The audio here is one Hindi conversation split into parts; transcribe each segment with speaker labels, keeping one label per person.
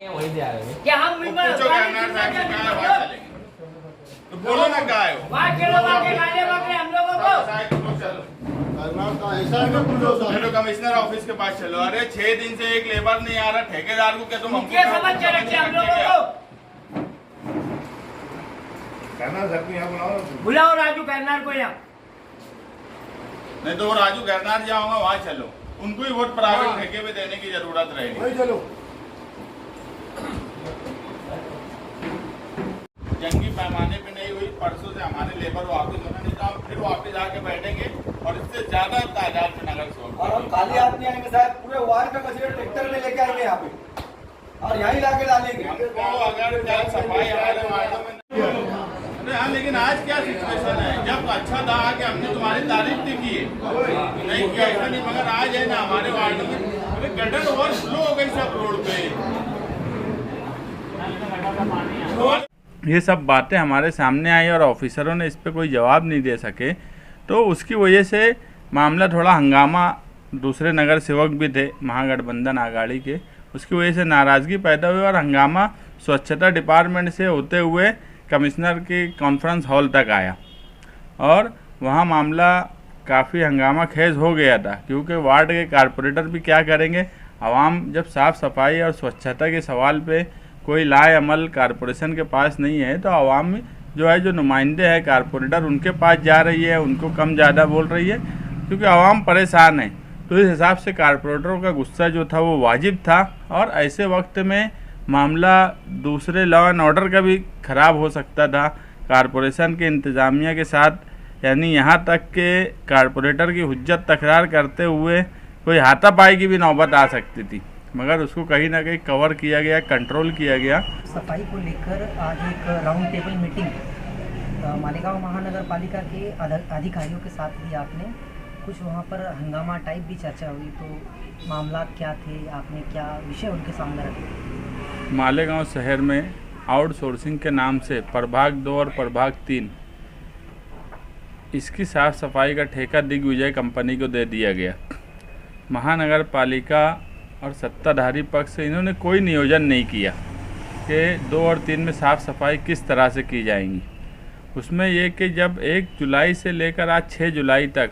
Speaker 1: वही दे आ रहे हैं।
Speaker 2: क्या हम
Speaker 3: पूछो कैमरा साहब से कहाँ है, वहाँ चलेंगे। तो बोलो ना कहाँ है वो।
Speaker 2: वहाँ चलो, वहाँ के गाले वाले हम लोगों को।
Speaker 3: चलो कमिश्नर ऑफिस के पास चलो। अरे 6 दिन से एक लेबर नहीं आ रहा, ठेकेदार को क्या तुम हमको
Speaker 2: ये समझ के रखे हम लोगों को। बुलाओ राजू करनार को यहाँ।
Speaker 3: नहीं तो वो राजू गरनार जाऊंगा, वहाँ चलो। उनको ही वोट प्राइवेट ठेके पे देने की जरूरत रहेगी।
Speaker 4: चलो
Speaker 3: जंगी पैमाने पे नहीं हुई, परसों से हमारे लेबर वापस होना, नहीं तो हम फिर वापस आके बैठेंगे और इससे ज्यादा तादाद में नगर सेवक।
Speaker 4: और हम खाली हाथ नहीं आएंगे साहब, पूरे वार्ड का कचरे ट्रैक्टर में लेके आएंगे यहाँ पे और यहीं लाके डालेंगे।
Speaker 3: हमको अगर जल सफाई हमारे वार्डों में अरे हाँ, लेकिन आज क्या सिचुएशन है, जब अच्छा था कि हमने तुम्हारी तारीफ भी की है, नहीं किया ऐसा नहीं, मगर आज है ना हमारे वार्ड में अरे गटर ओवरफ्लो हो गई सब रोड पे। ये सब बातें हमारे सामने आई और ऑफिसरों ने इस पर कोई जवाब नहीं दे सके, तो उसकी वजह से मामला थोड़ा हंगामा, दूसरे नगर सेवक भी थे महागठबंधन आघाड़ी के, उसकी वजह से नाराज़गी पैदा हुई और हंगामा स्वच्छता डिपार्टमेंट से होते हुए कमिश्नर की कॉन्फ्रेंस हॉल तक आया और वहाँ मामला काफ़ी हंगामा खेज हो गया था, क्योंकि वार्ड के कारपोरेटर भी क्या करेंगे, आवाम जब साफ़ सफाई और स्वच्छता के सवाल पे कोई लाए अमल कारपोरेशन के पास नहीं है, तो आवाम जो है, जो नुमाइंदे हैं कारपोरेटर, उनके पास जा रही है, उनको कम ज़्यादा बोल रही है, क्योंकि आवाम परेशान है। तो इस हिसाब से कारपोरेटरों का गुस्सा जो था वो वाजिब था और ऐसे वक्त में मामला दूसरे लॉ एंड ऑर्डर का भी ख़राब हो सकता था कारपोरेशन के इंतज़ामिया के साथ, यानी यहाँ तक के कारपोरेटर की हुज्जत तकरार करते हुए कोई हाथापाई की भी नौबत आ सकती थी, मगर उसको कहीं ना कहीं कवर किया गया, कंट्रोल किया गया।
Speaker 5: सफाई को लेकर आज एक राउंड टेबल मीटिंग मालेगांव महानगर पालिका के अधिकारियों के साथ भी आपने, कुछ वहां पर हंगामा टाइप भी चर्चा हुई, तो मामला क्या थे, आपने क्या विषय उनके सामने रखे?
Speaker 3: मालेगांव शहर में आउटसोर्सिंग के नाम से प्रभाग 2 और प्रभाग 3 इसकी साफ़ सफाई का ठेका दिग्विजय कंपनी को दे दिया गया। महानगर पालिका और सत्ताधारी पक्ष से इन्होंने कोई नियोजन नहीं किया कि 2 और 3 में साफ़ सफाई किस तरह से की जाएंगी। उसमें ये कि जब 1 जुलाई से लेकर आज 6 जुलाई तक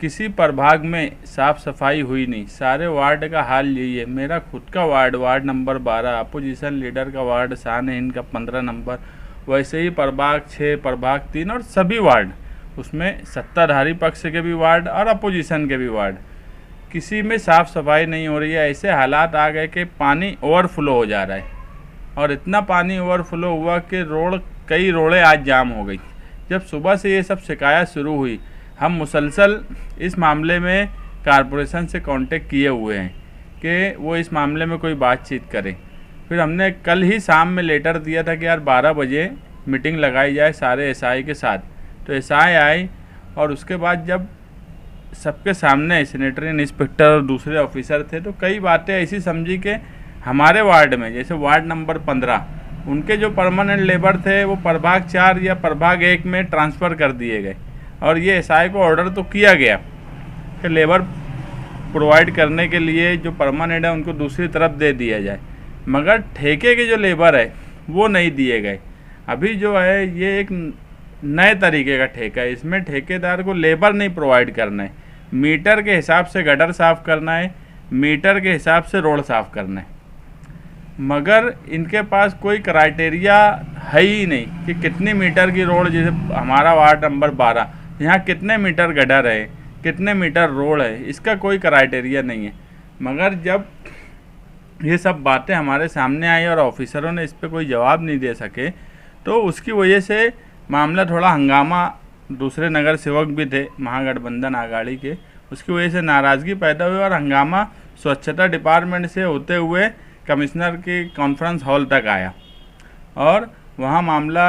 Speaker 3: किसी प्रभाग में साफ़ सफाई हुई नहीं, सारे वार्ड का हाल यही है। मेरा खुद का वार्ड नंबर 12, अपोजिशन लीडर का वार्ड शान हिंद का 15 नंबर, वैसे ही प्रभाग 6, प्रभाग 3 और सभी वार्ड, उसमें सत्ताधारी पक्ष के भी वार्ड और अपोजिशन के भी वार्ड, किसी में साफ़ सफाई नहीं हो रही है। ऐसे हालात आ गए कि पानी ओवरफ्लो हो जा रहा है और इतना पानी ओवरफ्लो हुआ कि कई रोडें आज जाम हो गई। जब सुबह से ये सब शिकायत शुरू हुई, हम मुसलसल इस मामले में कारपोरेशन से कांटेक्ट किए हुए हैं कि वो इस मामले में कोई बातचीत करें। फिर हमने कल ही शाम में लेटर दिया था कि यार 12 बजे मीटिंग लगाई जाए सारे एसआई के साथ, तो एसआई आई और उसके बाद जब सबके सामने सेनेटरी इंस्पेक्टर और दूसरे ऑफिसर थे, तो कई बातें ऐसी समझी कि हमारे वार्ड में, जैसे वार्ड नंबर 15, उनके जो परमानेंट लेबर थे वो प्रभाग 4 या प्रभाग 1 में ट्रांसफ़र कर दिए गए और ये एसआई को ऑर्डर तो किया गया कि लेबर प्रोवाइड करने के लिए जो परमानेंट है उनको दूसरी तरफ दे दिया जाए, मगर ठेके के जो लेबर है वो नहीं दिए गए। अभी जो है ये एक नए तरीके का ठेका है, इसमें ठेकेदार को लेबर नहीं प्रोवाइड करना है, मीटर के हिसाब से गटर साफ़ करना है, मीटर के हिसाब से रोड साफ़ करना है, मगर इनके पास कोई क्राइटेरिया है ही नहीं कि कितनी मीटर की रोड, जैसे हमारा वार्ड नंबर 12, यहाँ कितने मीटर गटर है, कितने मीटर रोड है, इसका कोई क्राइटेरिया नहीं है। मगर जब ये सब बातें हमारे सामने आई और ऑफिसरों ने इस पर कोई जवाब नहीं दे सके, तो उसकी वजह से मामला थोड़ा हंगामा, दूसरे नगर सेवक भी थे महागठबंधन आघाड़ी के, उसकी वजह से नाराज़गी पैदा हुई और हंगामा स्वच्छता डिपार्टमेंट से होते हुए कमिश्नर की कॉन्फ्रेंस हॉल तक आया और वहाँ मामला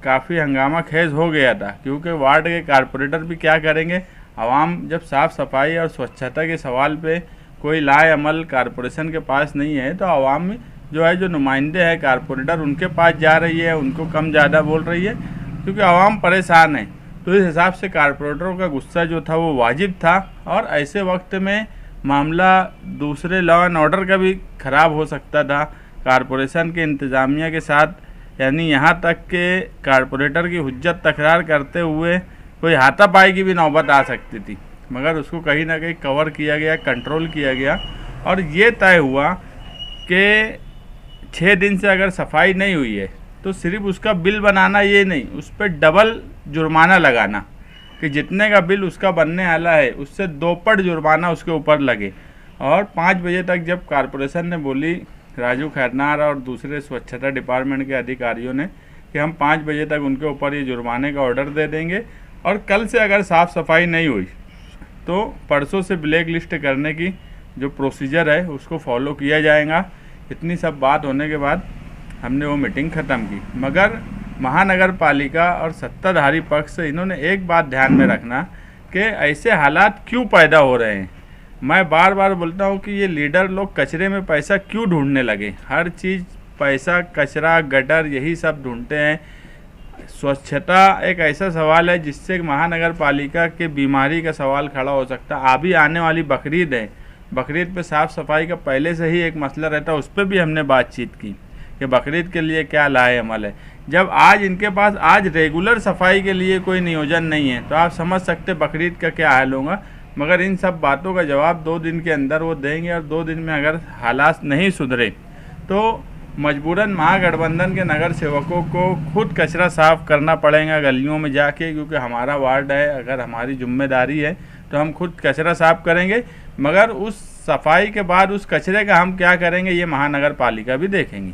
Speaker 3: काफ़ी हंगामा खेज हो गया था, क्योंकि वार्ड के कारपोरेटर भी क्या करेंगे, आवाम जब साफ़ सफाई और स्वच्छता के सवाल पे कोई लाए अमल कारपोरेशन के पास नहीं है, तो आवाम जो है, जो नुमाइंदे हैं कारपोरेटर, उनके पास जा रही है, उनको कम ज़्यादा बोल रही है, क्योंकि आवाम परेशान है। तो इस हिसाब से कारपोरेटरों का गुस्सा जो था वो वाजिब था और ऐसे वक्त में मामला दूसरे लॉ एंड ऑर्डर का भी ख़राब हो सकता था कारपोरेशन के इंतज़ामिया के साथ, यानी यहाँ तक के कारपोरेटर की हुज्जत तकरार करते हुए कोई हाथापाई की भी नौबत आ सकती थी, मगर उसको कहीं ना कहीं कवर किया गया, कंट्रोल किया गया और ये तय हुआ कि 6 दिन से अगर सफाई नहीं हुई है तो सिर्फ उसका बिल बनाना ये नहीं, उस पर डबल जुर्माना लगाना कि जितने का बिल उसका बनने वाला है उससे 2 पट जुर्माना उसके ऊपर लगे। और 5 बजे तक जब कारपोरेशन ने बोली, राजू खैरनार और दूसरे स्वच्छता डिपार्टमेंट के अधिकारियों ने, कि हम 5 बजे तक उनके ऊपर ये जुर्माने का ऑर्डर दे देंगे और कल से अगर साफ़ सफाई नहीं हुई तो परसों से ब्लैक लिस्ट करने की जो प्रोसीजर है उसको फॉलो किया जाएगा। इतनी सब बात होने के बाद हमने वो मीटिंग ख़त्म की, मगर महानगर पालिका और सत्ताधारी पक्ष से इन्होंने एक बात ध्यान में रखना कि ऐसे हालात क्यों पैदा हो रहे हैं। मैं बार बार बोलता हूँ कि ये लीडर लोग कचरे में पैसा क्यों ढूंढने लगे, हर चीज़ पैसा, कचरा, गटर, यही सब ढूंढते हैं। स्वच्छता एक ऐसा सवाल है जिससे महानगर पालिका के बीमारी का सवाल खड़ा हो सकता है। अभी आने वाली बकरीद है, बकरीद पे साफ़ सफाई का पहले से ही एक मसला रहता है, उस पर भी हमने बातचीत की कि बकरीद के लिए क्या लाए अमल है। जब आज इनके पास आज रेगुलर सफाई के लिए कोई नियोजन नहीं है तो आप समझ सकते बकरीद का क्या हाल होगा। मगर इन सब बातों का जवाब 2 दिन के अंदर वो देंगे और 2 दिन में अगर हालात नहीं सुधरे तो मजबूरन महागठबंधन के नगर सेवकों को खुद कचरा साफ़ करना पड़ेगा गलियों में जाके, क्योंकि हमारा वार्ड है, अगर हमारी जिम्मेदारी है तो हम खुद कचरा साफ़ करेंगे। मगर उस सफाई के बाद उस कचरे का हम क्या करेंगे ये महानगर पालिका भी देखेंगी।